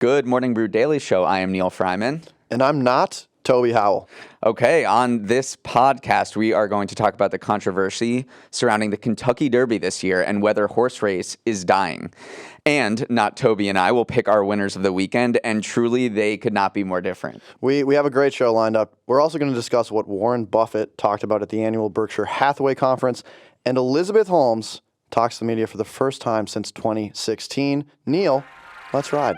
Good Morning Brew Daily Show. I am Neal Fryman. And I'm not Toby Howell. Okay, on this podcast, we are going to talk about the controversy surrounding the Kentucky Derby this year and whether horse race is dying. And not Toby and I will pick our winners of the weekend, and truly they could not be more different. We have a great show lined up. We're also going to discuss what Warren Buffett talked about at the annual Berkshire Hathaway conference, and Elizabeth Holmes talks to the media for the first time since 2016. Neal, let's ride.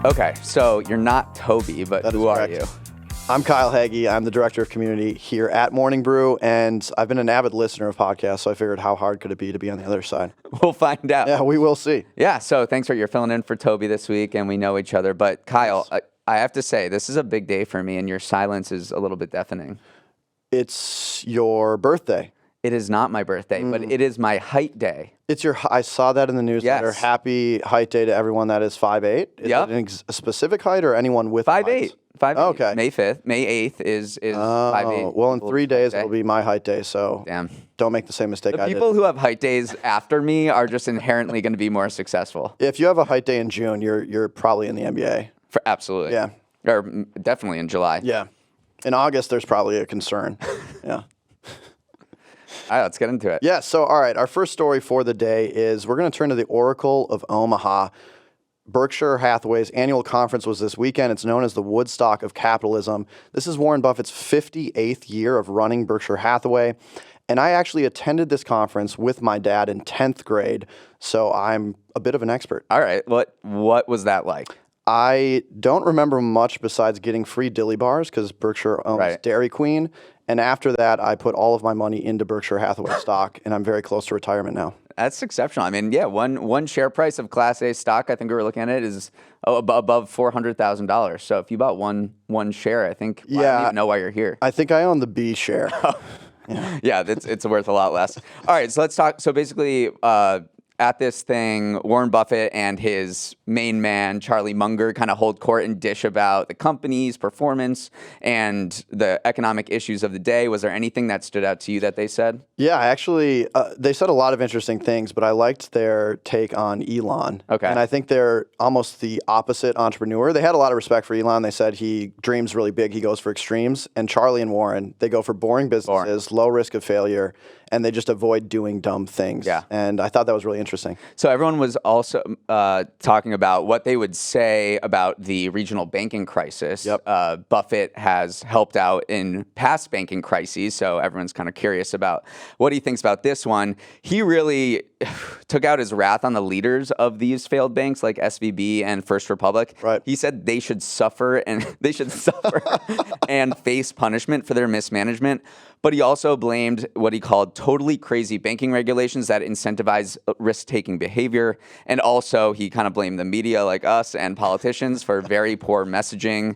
Okay, so you're not Toby, but who are you? I'm Kyle Hagge. I'm the director of community here at Morning Brew, and I've been an avid listener of podcasts, so I figured how hard could it be to be on the other side? We'll find out. Yeah, we will see. Yeah, so thanks for you're filling in for Toby this week, and we know each other. But Kyle, I have to say, this is a big day for me, and your silence is a little bit deafening. It's your birthday. It is not my birthday, but it is my height day. It's your. I saw that in the newsletter. Yes. Happy height day to everyone that is 5'8". Is Yep. it a specific height or anyone with 5'8". 5'8". Okay. May 5th. May 8th is 5'8". Well, in 3 days, day. it'll be my height day, so Damn. don't make the same mistake The I did. people who have height days after me are just inherently going to be more successful. If you have a height day in June, you're probably in the NBA. Absolutely. Yeah. Or definitely in July. Yeah. In August, there's probably a concern. Yeah. All right, let's get into it. Yeah, so all right, our first story for the day is we're going to turn to the Oracle of Omaha. Berkshire Hathaway's annual conference was this weekend. It's known as the Woodstock of Capitalism. This is Warren Buffett's 58th year of running Berkshire Hathaway. And I actually attended this conference with my dad in 10th grade, so I'm a bit of an expert. All right, what was that like? I don't remember much besides getting free dilly bars because Berkshire owns Dairy Queen. And after that, I put all of my money into Berkshire Hathaway stock, and I'm very close to retirement now. That's exceptional. I mean, yeah, one share price of Class A stock, I think we were looking at it, is above $400,000. So if you bought one share, I think, I don't even know why you're here. I think I own the B share. Yeah, it's worth a lot less. All right, so let's talk. So basically, at this thing, Warren Buffett and his main man, Charlie Munger, kind of hold court and dish about the company's performance and the economic issues of the day. Was there anything that stood out to you that they said? Yeah, actually, they said a lot of interesting things, but I liked their take on Elon. Okay. And I think they're almost the opposite entrepreneur. They had a lot of respect for Elon. They said he dreams really big. He goes for extremes. And Charlie and Warren, they go for boring businesses, low risk of failure, and they just avoid doing dumb things. Yeah. And I thought that was really interesting. So everyone was also talking about what they would say about the regional banking crisis. Yep. Buffett has helped out in past banking crises, so everyone's kind of curious about what he thinks about this one. He really took out his wrath on the leaders of these failed banks like SVB and First Republic. Right. He said they should suffer and and face punishment for their mismanagement. But he also blamed what he called totally crazy banking regulations that incentivize risk-taking behavior. And also, he kind of blamed the media like us and politicians for very poor messaging.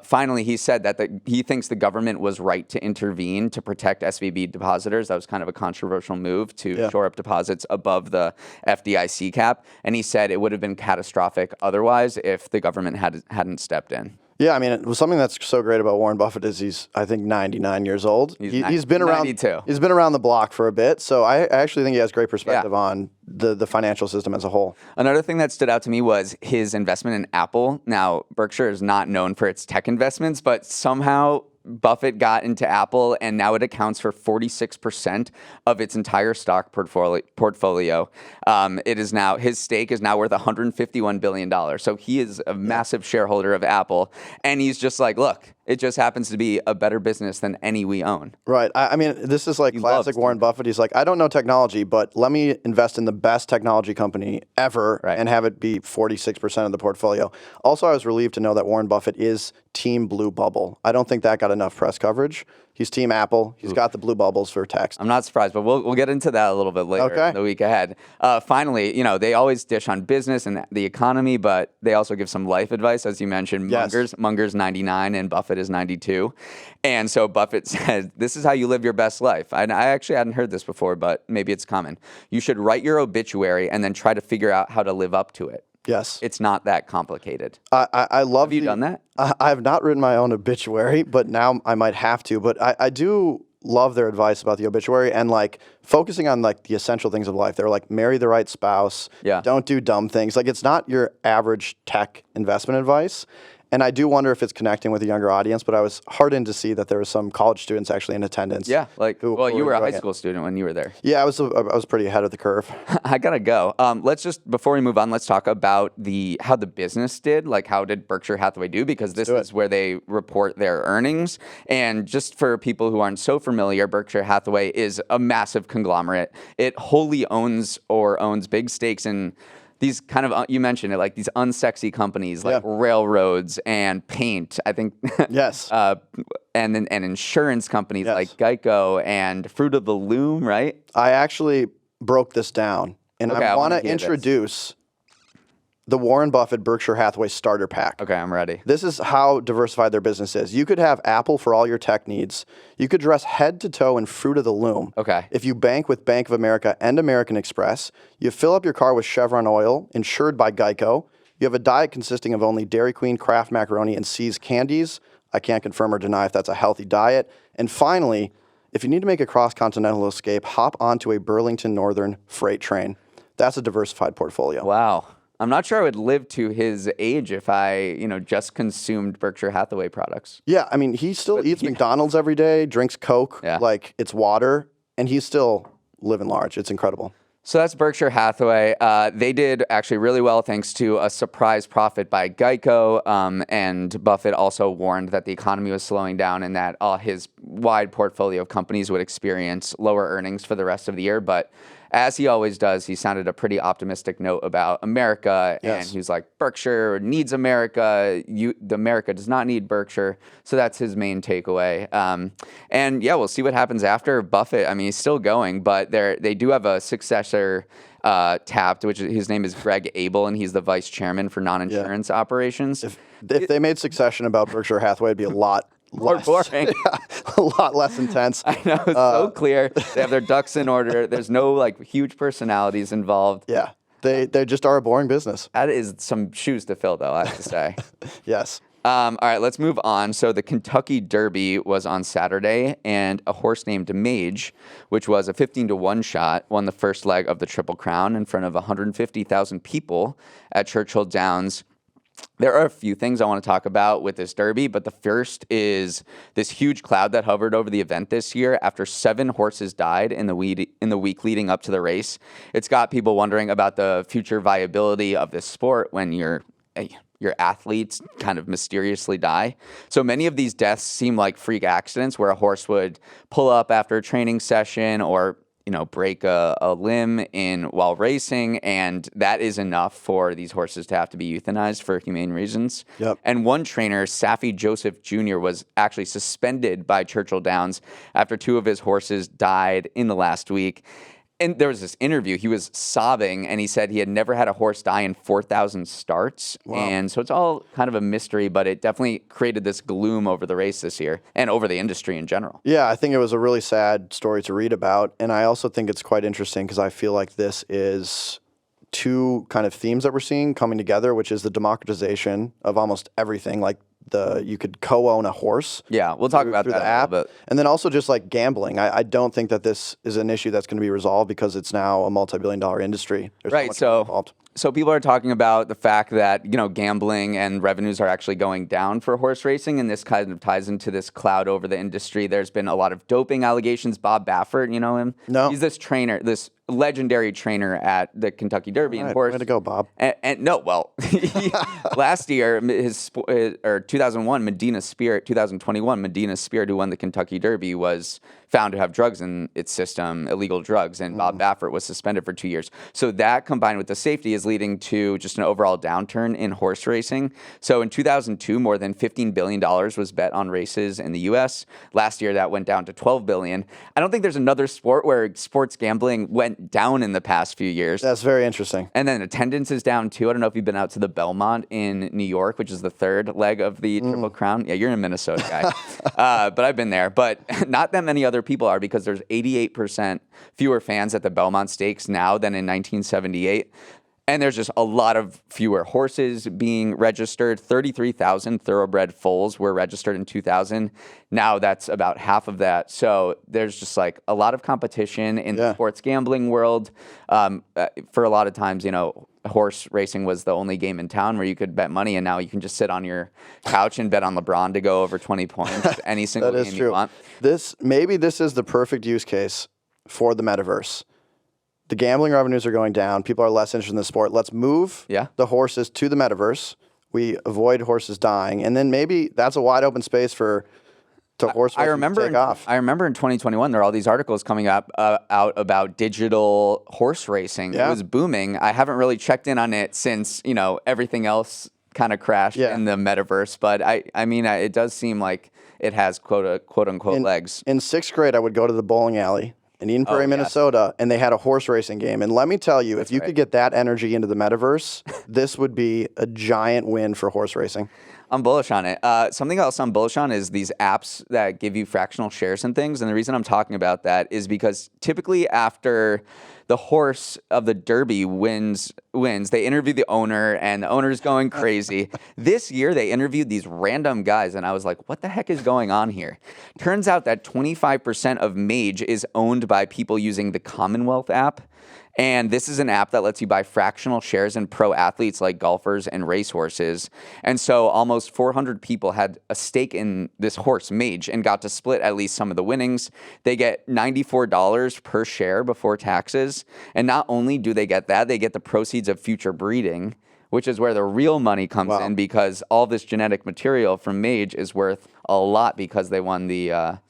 Finally, he said that he thinks the government was right to intervene to protect SVB depositors. That was kind of a controversial move to shore up deposits above the FDIC cap. And he said it would have been catastrophic otherwise if the government hadn't stepped in. Yeah, I mean, it was something that's so great about Warren Buffett is he's, I think, 99 years old. He's been around. 92. He's been around the block for a bit, so I actually think he has great perspective on the financial system as a whole. Another thing that stood out to me was his investment in Apple. Now, Berkshire is not known for its tech investments, but somehow Buffett got into Apple, and now it accounts for 46% of its entire stock portfolio. It is now, his stake is now worth $151 billion. So he is a massive shareholder of Apple, and he's just like, look, it just happens to be a better business than any we own. Right. I mean, this is like classic Warren Buffett. He's like, I don't know technology, but let me invest in the best technology company ever and have it be 46% of the portfolio. Also, I was relieved to know that Warren Buffett is Team Blue Bubble. I don't think that got enough press coverage. He's Team Apple. He's got the blue bubbles for text. I'm not surprised, but we'll get into that a little bit later in the week ahead. Finally, they always dish on business and the economy, but they also give some life advice, as you mentioned. Munger's 99 and Buffett is 92. And so Buffett said, this is how you live your best life. I actually hadn't heard this before, but maybe it's common. You should write your obituary and then try to figure out how to live up to it. Yes. It's not that complicated. I love Have you done that? I have not written my own obituary, but now I might have to. But I do love their advice about the obituary and like focusing on like the essential things of life. They're like, marry the right spouse. Yeah. Don't do dumb things. Like, it's not your average tech investment advice. And I do wonder if it's connecting with a younger audience, but I was heartened to see that there were some college students actually in attendance. Yeah, like, who you were a high enjoying it. school student when you were there. Yeah, I was pretty ahead of the curve. I gotta go. Let's just, before we move on, let's talk about how the business did. Like, how did Berkshire Hathaway do? Because this is where they report their earnings. And just for people who aren't so familiar, Berkshire Hathaway is a massive conglomerate. It wholly owns big stakes in these kind of, you mentioned it, like these unsexy companies like railroads and paint, I think. Yes. And insurance companies like Geico and Fruit of the Loom, right? I actually broke this down, and I want to introduce the Warren Buffett Berkshire Hathaway Starter Pack. Okay, I'm ready. This is how diversified their business is. You could have Apple for all your tech needs. You could dress head to toe in Fruit of the Loom. Okay. If you bank with Bank of America and American Express, you fill up your car with Chevron oil, insured by Geico. You have a diet consisting of only Dairy Queen, Kraft macaroni, and See's candies. I can't confirm or deny if that's a healthy diet. And finally, if you need to make a cross-continental escape, hop onto a Burlington Northern freight train. That's a diversified portfolio. Wow. I'm not sure I would live to his age if I, just consumed Berkshire Hathaway products. Yeah, I mean, he still eats McDonald's every day, drinks Coke, like it's water, and he's still living large. It's incredible. So that's Berkshire Hathaway. They did actually really well thanks to a surprise profit by Geico. And Buffett also warned that the economy was slowing down and that his wide portfolio of companies would experience lower earnings for the rest of the year. But as he always does, he sounded a pretty optimistic note about America. And he was like, Berkshire needs America. The America does not need Berkshire. So that's his main takeaway. And we'll see what happens after Buffett. I mean, he's still going, but they do have a successor tapped, which his name is Greg Abel, and he's the vice chairman for non-insurance operations. If they made Succession about Berkshire Hathaway, it'd be a lot more boring. A lot less intense. I know, it's so clear. They have their ducks in order. There's no like huge personalities involved. Yeah, they just are a boring business. That is some shoes to fill, though, I have to say. Yes. All right, let's move on. So the Kentucky Derby was on Saturday, and a horse named Mage, which was a 15-1 shot, won the first leg of the Triple Crown in front of 150,000 people at Churchill Downs. There are a few things I want to talk about with this Derby, but the first is this huge cloud that hovered over the event this year after 7 horses died in the week leading up to the race. It's got people wondering about the future viability of this sport when your athletes kind of mysteriously die. So many of these deaths seem like freak accidents where a horse would pull up after a training session or break a limb while racing, and that is enough for these horses to have to be euthanized for humane reasons. Yep. And one trainer, Saffie Joseph Jr., was actually suspended by Churchill Downs after 2 of his horses died in the last week. And there was this interview, he was sobbing, and he said he had never had a horse die in 4,000 starts. Wow. And so it's all kind of a mystery, but it definitely created this gloom over the race this year and over the industry in general. Yeah, I think it was a really sad story to read about. And I also think it's quite interesting because I feel like this is 2 kind of themes that we're seeing coming together, which is the democratization of almost everything, like you could co-own a horse. Yeah, we'll talk about that the app. a little bit. And then also just like gambling. I don't think that this is an issue that's going to be resolved because it's now a multi-billion-dollar industry. There's right. so much involved. So people are talking about the fact that, gambling and revenues are actually going down for horse racing, and this kind of ties into this cloud over the industry. There's been a lot of doping allegations. Bob Baffert, you know him? No. He's this trainer, this legendary trainer at the Kentucky Derby and horse. Way to go, Bob. And no, well, last year, 2001, Medina Spirit, 2021, Medina Spirit, who won the Kentucky Derby, was found to have drugs in its system, illegal drugs, and Bob Baffert was suspended for 2 years. So that combined with the safety is leading to just an overall downturn in horse racing. So in 2002, more than $15 billion was bet on races in the U.S. Last year, that went down to $12 billion. I don't think there's another sport where sports gambling went down in the past few years. That's very interesting. And then attendance is down too. I don't know if you've been out to the Belmont in New York, which is the 3rd leg of the Triple Crown. Yeah, you're a Minnesota guy. But I've been there. But not that many other people are because there's 88% fewer fans at the Belmont Stakes now than in 1978. And there's just a lot of fewer horses being registered. 33,000 thoroughbred foals were registered in 2000. Now that's about half of that. So there's just like a lot of competition in the sports gambling world. For a lot of times, horse racing was the only game in town where you could bet money, and now you can just sit on your couch and bet on LeBron to go over 20 points any single That is game true. you want. Maybe this is the perfect use case for the metaverse. The gambling revenues are going down. People are less interested in the sport. Let's move the horses to the metaverse. We avoid horses dying, and then maybe that's a wide open space for horse racing to take off. I remember in 2021 there are all these articles coming out about digital horse racing. It was booming. I haven't really checked in on it since everything else kind of crashed in the metaverse. But I mean, it does seem like it has quote unquote legs. In 6th grade, I would go to the bowling alley in Eden Prairie, Minnesota, and they had a horse racing game. And let me tell you, if you could get that energy into the metaverse, this would be a giant win for horse racing. I'm bullish on it. Something else I'm bullish on is these apps that give you fractional shares and things. And the reason I'm talking about that is because typically after the horse of the Derby wins, they interview the owner, and the owner's going crazy. This year, they interviewed these random guys, and I was like, what the heck is going on here? Turns out that 25% of Mage is owned by people using the Commonwealth app. And this is an app that lets you buy fractional shares in pro athletes like golfers and racehorses. And so almost 400 people had a stake in this horse, Mage, and got to split at least some of the winnings. They get $94 per share before taxes. And not only do they get that, they get the proceeds of future breeding, which is where the real money comes in, because all this genetic material from Mage is worth a lot because they won the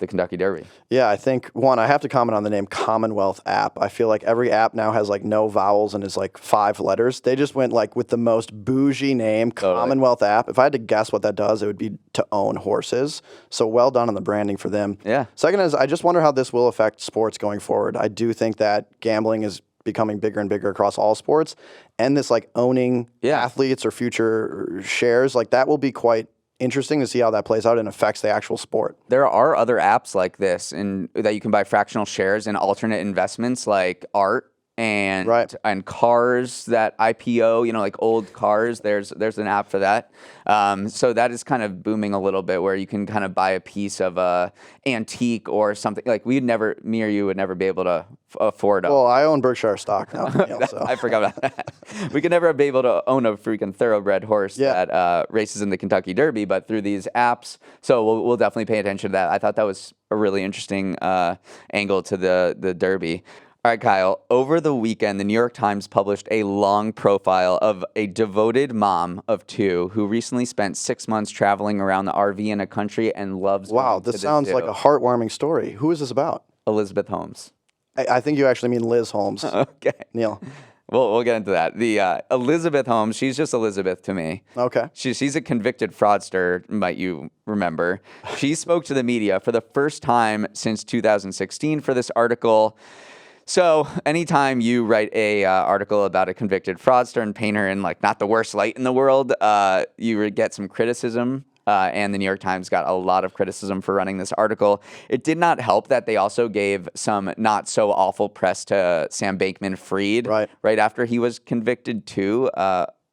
Kentucky Derby. Yeah, I think, I have to comment on the name Commonwealth app. I feel like every app now has like no vowels and is like 5 letters. They just went like with the most bougie name, Commonwealth app. If I had to guess what that does, it would be to own horses. So well done on the branding for them. Yeah. Second is, I just wonder how this will affect sports going forward. I do think that gambling is becoming bigger and bigger across all sports. And this like owning athletes or future shares, like that will be quite interesting to see how that plays out and affects the actual sport. There are other apps like this that you can buy fractional shares in alternate investments like art and cars that IPO, like old cars. There's an app for that. So that is kind of booming a little bit, where you can kind of buy a piece of a antique or something. Like me or you would never be able to afford Well, I own Berkshire stock now. So. I forgot about that. We could never be able to own a freaking thoroughbred horse that races in the Kentucky Derby, but through these apps. So we'll definitely pay attention to that. I thought that was a really interesting angle to the Derby. All right, Kyle, over the weekend, the New York Times published a long profile of a devoted mom of 2 who recently spent 6 months traveling around the RV in a country and loves going to this the sounds zoo. like a heartwarming story. Who is this about? Elizabeth Holmes. I think you actually mean Liz Holmes. Okay. Neal. We'll get into that. The Elizabeth Holmes, she's just Elizabeth to me. Okay. She's a convicted fraudster, might you remember. She spoke to the media for the first time since 2016 for this article. So anytime you write a article about a convicted fraudster and paint her in like not the worst light in the world, you would get some criticism. And the New York Times got a lot of criticism for running this article. It did not help that they also gave some not so awful press to Sam Bankman-Fried right after he was convicted too.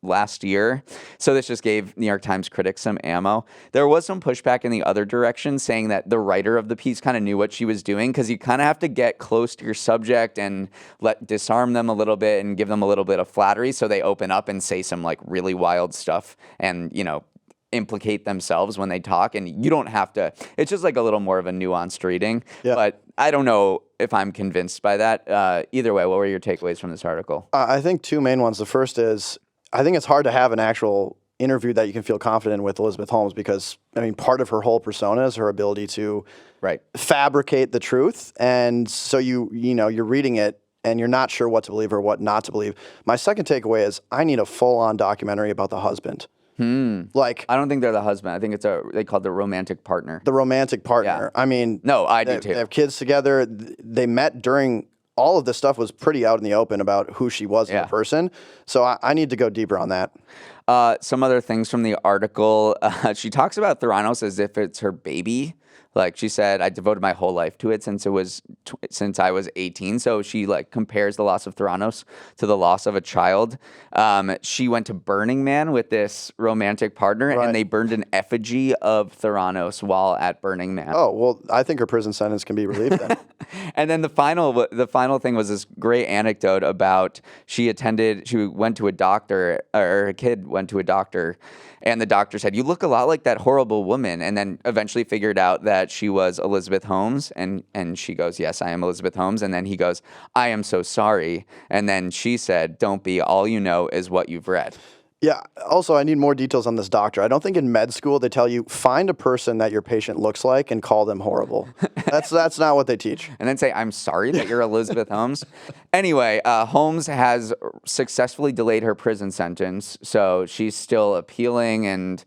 Last year. So this just gave New York Times critics some ammo. There was some pushback in the other direction, saying that the writer of the piece kind of knew what she was doing, because you kind of have to get close to your subject and disarm them a little bit and give them a little bit of flattery so they open up and say some like really wild stuff and, implicate themselves when they talk. And you don't have to. It's just like a little more of a nuanced reading. Yeah. But I don't know if I'm convinced by that. Either way, what were your takeaways from this article? I think 2 main ones. The first is, I think it's hard to have an actual interview that you can feel confident with Elizabeth Holmes, because, part of her whole persona is her ability to fabricate the truth. And so you're reading it and you're not sure what to believe or what not to believe. My second takeaway is, I need a full-on documentary about the husband. Like, I don't think they're the husband. I think they call it the romantic partner. The romantic partner. Yeah. No, I do too. They have kids together. They met during... All of this stuff was pretty out in the open about who she was as a person. So I need to go deeper on that. Some other things from the article. She talks about Theranos as if it's her baby. Like she said, I devoted my whole life to it since since I was 18. So she like compares the loss of Theranos to the loss of a child. She went to Burning Man with this romantic partner, Right. and they burned an effigy of Theranos while at Burning Man. Oh, well, I think her prison sentence can be relieved then. And then the final thing was this great anecdote about she went to a doctor, or her kid went to a doctor, and the doctor said, "You look a lot like that horrible woman," and then eventually figured out that she was Elizabeth Holmes, and she goes, "Yes, I am Elizabeth Holmes," and then he goes, "I am so sorry," and then she said, "Don't be, all you know is what you've read." Yeah. Also, I need more details on this doctor. I don't think in med school they tell you find a person that your patient looks like and call them horrible. That's not what they teach. And then say, "I'm sorry that you're Elizabeth Holmes." Anyway, Holmes has successfully delayed her prison sentence, so she's still appealing and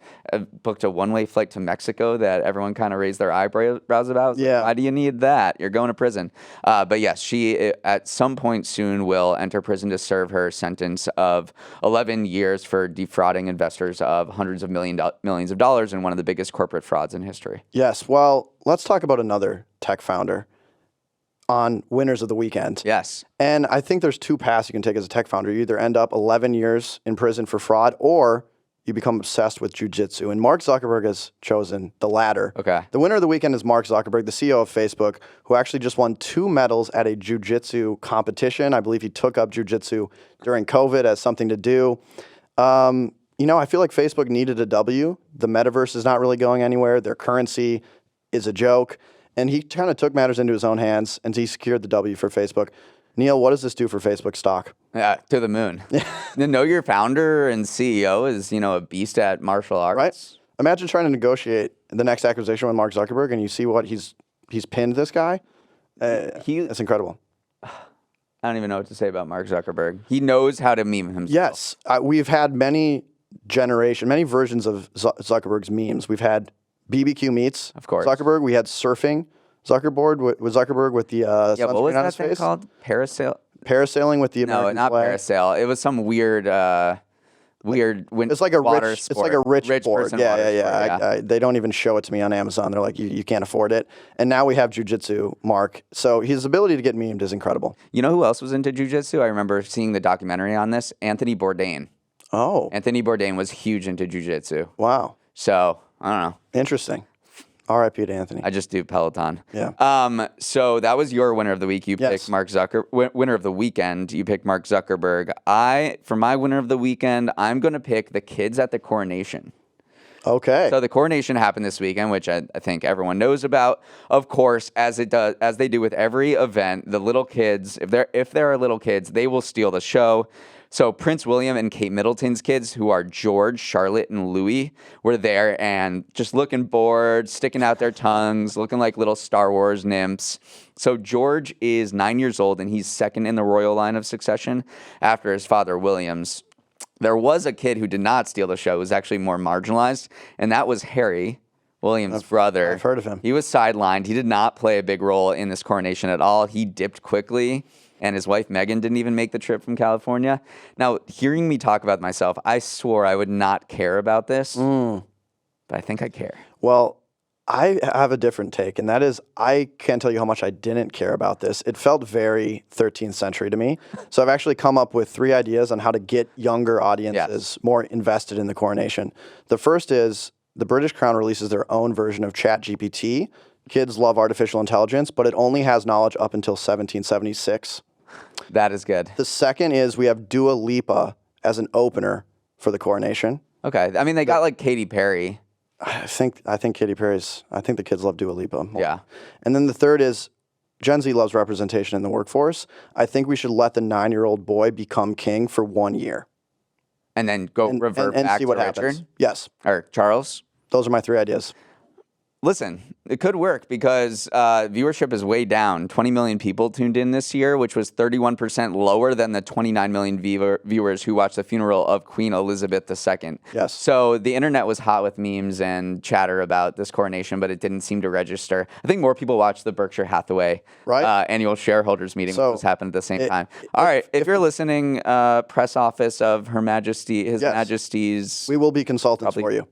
booked a one-way flight to Mexico that everyone kind of raised their eyebrows about. Yeah. Why do you need that? You're going to prison. But yes, she at some point soon will enter prison to serve her sentence of 11 years for defrauding investors of hundreds of millions of dollars in one of the biggest corporate frauds in history. Yes. Well, let's talk about another tech founder on winners of the weekend. Yes. And I think there's two paths you can take as a tech founder. You either end up 11 years in prison for fraud, or you become obsessed with jiu-jitsu. And Mark Zuckerberg has chosen the latter. Okay. The winner of the weekend is Mark Zuckerberg, the CEO of Facebook, who actually just won 2 medals at a jiu-jitsu competition. I believe he took up jiu-jitsu during COVID as something to do. I feel like Facebook needed a W. The metaverse is not really going anywhere. Their currency is a joke. And he kind of took matters into his own hands, and he secured the W for Facebook. Neal, what does this do for Facebook stock? Yeah, to the moon. To know your founder and CEO is, a beast at martial arts. Right? Imagine trying to negotiate the next acquisition with Mark Zuckerberg, and you see what he's pinned this guy. That's incredible. I don't even know what to say about Mark Zuckerberg. He knows how to meme himself. Yes. We've had many versions of Zuckerberg's memes. We've had BBQ meets. Of course. Zuckerberg. We had surfing. Zuckerberg with Zuckerberg with the what was sunscreen on that his thing face. called? Parasail? Parasailing with the American No, not flag. parasail. It was some weird It's like a water rich. sport. It's like a rich board. person Yeah, water yeah. sport, They don't even show it to me on Amazon. They're like, you can't afford it. And now we have jiu-jitsu, Mark. So his ability to get memed is incredible. You know who else was into jiu-jitsu? I remember seeing the documentary on this. Anthony Bourdain. Oh, Anthony Bourdain was huge into jiu-jitsu. wow. So, I don't know. Interesting. R.I.P. to Anthony. I just do Peloton. Yeah. So that was your winner of the week. You Yes. picked Mark Zuckerberg. Winner of the weekend. You picked Mark Zuckerberg. For my winner of the weekend, I'm going to pick the kids at the coronation. Okay. So the coronation happened this weekend, which I think everyone knows about. Of course, as they do with every event, the little kids, if there are little kids, they will steal the show. So Prince William and Kate Middleton's kids, who are George, Charlotte, and Louis, were there and just looking bored, sticking out their tongues, looking like little Star Wars nymphs. So George is 9 years old, and he's second in the royal line of succession after his father, Williams. There was a kid who did not steal the show, who was actually more marginalized, and that was Harry, Williams' brother. I've heard of him. He was sidelined. He did not play a big role in this coronation at all. He dipped quickly, and his wife, Meghan, didn't even make the trip from California. Now, hearing me talk about myself, I swore I would not care about this, but I think I care. Well, I have a different take, and that is I can't tell you how much I didn't care about this. It felt very 13th century to me. So I've actually come up with 3 ideas on how to get younger audiences more invested in the coronation. The first is the British Crown releases their own version of ChatGPT. Kids love artificial intelligence, but it only has knowledge up until 1776. That is good. The second is we have Dua Lipa as an opener for the coronation. Okay. I mean, they got like Katy Perry. I think Katy Perry's. I think the kids love Dua Lipa more. Yeah. And then the third is Gen Z loves representation in the workforce. I think we should let the 9-year-old boy become king for 1 year And then go revert and back see what to happens. Richard? Yes, Or Charles? those are my 3 ideas. Listen, it could work because viewership is way down. 20 million people tuned in this year, which was 31% lower than the 29 million viewers who watched the funeral of Queen Elizabeth II. Yes. So the internet was hot with memes and chatter about this coronation, but it didn't seem to register. I think more people watched the Berkshire Hathaway annual shareholders meeting, which was happened at the same time. All right, if you're listening, press office of His Majesty's... We will be consultants for you.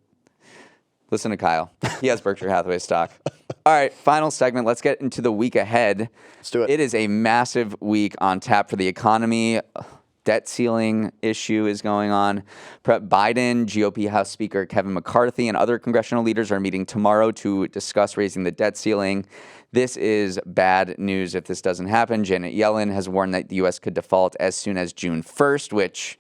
Listen to Kyle. He has Berkshire Hathaway stock. All right, final segment. Let's get into the week ahead. Let's do it. It is a massive week on tap for the economy. Debt ceiling issue is going on. Biden, GOP House Speaker Kevin McCarthy, and other congressional leaders are meeting tomorrow to discuss raising the debt ceiling. This is bad news if this doesn't happen. Janet Yellen has warned that the U.S. could default as soon as June 1st, which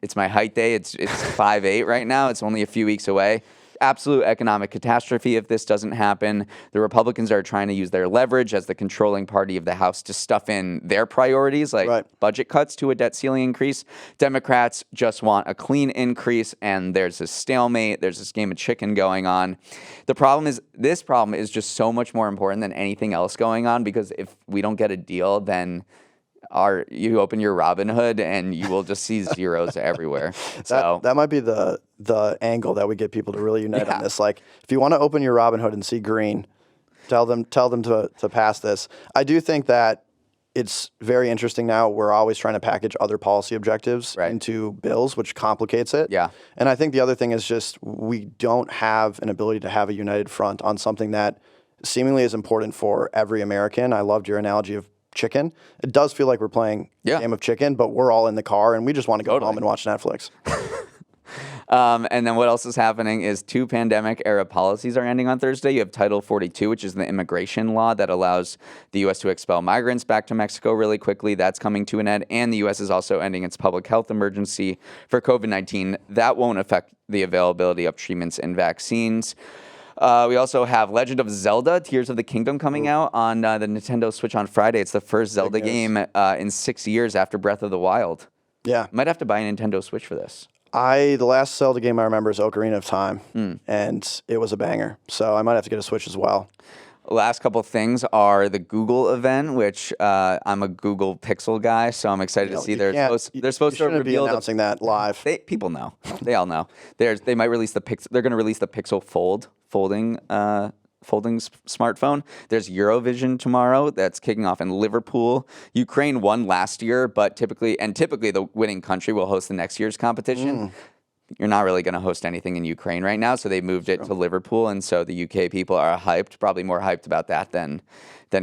it's my height day. It's 5'8" right now. It's only a few weeks away. Absolute economic catastrophe if this doesn't happen. The Republicans are trying to use their leverage as the controlling party of the House to stuff in their priorities, like budget cuts to a debt ceiling increase. Democrats just want a clean increase, and there's a stalemate. There's this game of chicken going on. This problem is just so much more important than anything else going on, because if we don't get a deal, then you open your Robinhood and you will just see zeros everywhere. So that might be the angle that we get people to really unite on this. Like, if you want to open your Robinhood and see green, tell them to pass this. I do think that it's very interesting now. We're always trying to package other policy objectives into bills, which complicates it. Yeah. And I think the other thing is just we don't have an ability to have a united front on something that seemingly is important for every American. I loved your analogy of chicken. It does feel like we're playing a game of chicken, but we're all in the car and we just want to go home and watch Netflix. And then what else is happening is 2 pandemic-era policies are ending on Thursday. You have Title 42, which is the immigration law that allows the U.S. to expel migrants back to Mexico really quickly. That's coming to an end. And the U.S. is also ending its public health emergency for COVID-19. That won't affect the availability of treatments and vaccines. We also have Legend of Zelda: Tears of the Kingdom coming out on the Nintendo Switch on Friday. It's the first Zelda game in 6 years after Breath of the Wild. Yeah. Might have to buy a Nintendo Switch for this. The last Zelda game I remember is Ocarina of Time, and it was a banger. So I might have to get a Switch as well. Last couple of things are the Google event, which I'm a Google Pixel guy, so I'm excited to see they're supposed to reveal announcing that live. People know. They all know. They might release the Pixel. They're going to release the Pixel folding smartphone. There's Eurovision tomorrow. That's kicking off in Liverpool. Ukraine won last year, but typically the winning country will host the next year's competition. You're not really going to host anything in Ukraine right now, so they moved it to Liverpool, and so the UK people are hyped, probably more hyped about that than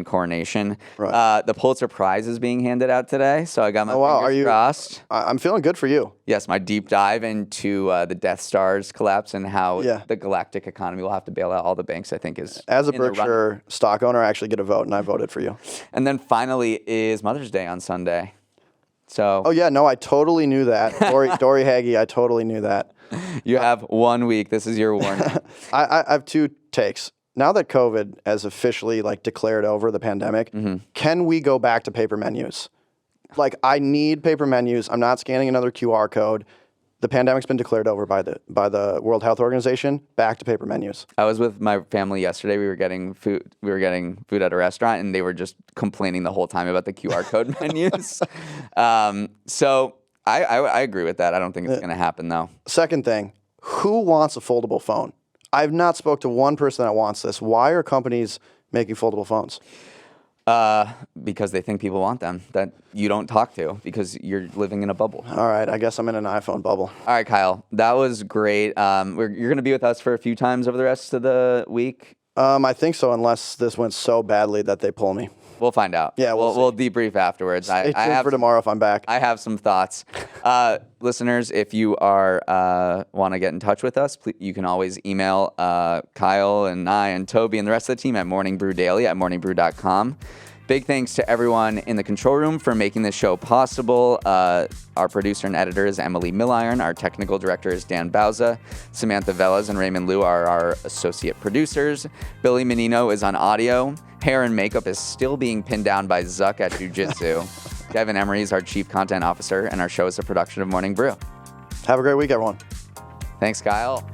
Coronation. Right. The Pulitzer Prize is being handed out today, so I got my fingers crossed. I'm feeling good for you. Yes, my deep dive into the Death Star's collapse and how the galactic economy will have to bail out all the banks, I think is... As a Berkshire stock owner, I actually get a vote, and I voted for you. And then finally is Mother's Day on Sunday. So. Oh, yeah, no, I totally knew that. Dory Hagge, I totally knew that. You have 1 week. This is your warning. I have 2 takes. Now that COVID has officially declared over the pandemic, can we go back to paper menus? I need paper menus. I'm not scanning another QR code. The pandemic's been declared over by the World Health Organization. Back to paper menus. I was with my family yesterday. We were getting food at a restaurant, and they were just complaining the whole time about the QR code menus. So I agree with that. I don't think it's going to happen though. Second thing, who wants a foldable phone? I've not spoke to one person that wants this. Why are companies making foldable phones? Because they think people want them that you don't talk to because you're living in a bubble. All right, I guess I'm in an iPhone bubble. All right, Kyle, that was great. You're going to be with us for a few times over the rest of the week. I think so, unless this went so badly that they pull me. We'll find out. Yeah, we'll debrief afterwards. Stay tuned for tomorrow if I'm back. I have some thoughts. Listeners, if you are want to get in touch with us, please, you can always email Kyle and I and Toby and the rest of the team at morningbrewdaily@morningbrew.com. Big thanks to everyone in the control room for making this show possible. Our producer and editor is Emily Milliron. Our technical director is Dan Bauza. Samantha Velez and Raymond Liu are our associate producers. Billy Menino is on audio. Hair and makeup is still being pinned down by Zuck at Jiu-Jitsu. Devin Emery is our chief content officer, and our show is a production of Morning Brew. Have a great week, everyone. Thanks, Kyle.